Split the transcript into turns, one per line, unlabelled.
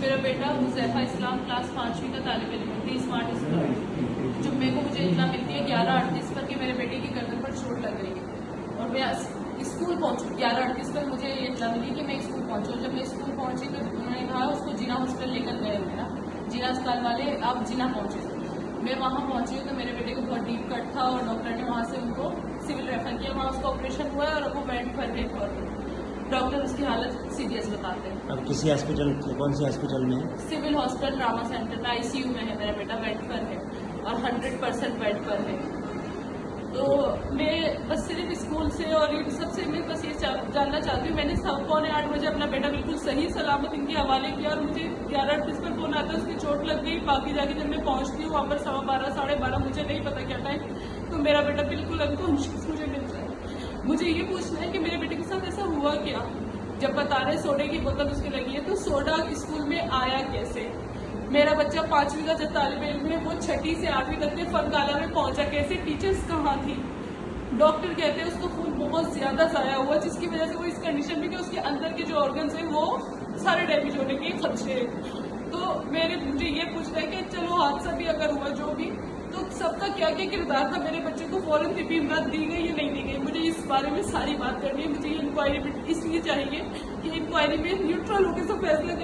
मेरा बेटा हुज़ैफा इस्लाम क्लास 5वीं का तालिब इल्म है, टी स्मार्ट स्कूल। जुम्मे को मुझे इतना मिलती है 11:38 पर कि मेरे बेटे की गर्दन पर चोट लग रही है और मैं स्कूल पहुंचू 11:38 पर मुझे ये इतना मिली कि मैं स्कूल पहुंचूँ। जब मैं स्कूल पहुंची तो उन्होंने कहा उसको जिना हॉस्पिटल लेकर गए हुए ना, जिना अस्पताल वाले, आप जिना पहुंचे। मैं वहाँ पहुंची तो मेरे बेटे को बहुत डीप कट था और डॉक्टर ने वहाँ से उनको सिविल रेफर किया। वहाँ उसका ऑपरेशन हुआ है और वो बेड पर है और डॉक्टर उसकी हालत सीरियस बताते हैं।
अब किसी हॉस्पिटल, कौन सी हॉस्पिटल में है?
सिविल हॉस्पिटल रामा सेंटर में आईसीयू में है। मेरा बेटा बेड पर है और 100% बेड पर है। तो मैं बस सिर्फ स्कूल से और इन सबसे मैं बस ये जानना चाहती हूँ। मैंने 7:45 बजे अपना बेटा बिल्कुल सही सलामत इनके हवाले किया और मुझे 11:38 पर फोन आता है उसकी चोट लग गई। बाकी जाके जब मैं पहुँचती हूँ वहाँ पर 12:15 12:30 मुझे नहीं पता क्या टाइम, तो मेरा बेटा बिल्कुल अनकॉन्शियस मुझे मिल रहा है। मुझे ये पूछना है कि मेरे बेटे के साथ ऐसा हुआ क्या। जब बता रहे सोडे की बोतल उसकी लगी है तो सोडा स्कूल में आया कैसे। मेरा बच्चा 5वीं का जब तालिब इल्म है वो 6ठी से 8वीं तक के फनकाला में पहुंचा कैसे, टीचर्स कहाँ थी। डॉक्टर कहते हैं उसको खून बहुत ज्यादा जाया हुआ जिसकी वजह से वो इस कंडीशन में कि उसके अंदर के जो ऑर्गन्स हैं वो सारे डैमेज होने के खदशे हैं। तो मुझे ये पूछना है कि चलो हादसा भी अगर हुआ जो भी, तो सबका क्या क्या किरदार था। मेरे बच्चे को फौरन तिब्बी इमदाद दी गई या नहीं दी गई, मुझे इस बारे में सारी बात करनी है। मुझे ये इंक्वायरी इसलिए चाहिए कि इंक्वायरी में न्यूट्रल होकर सब फैसला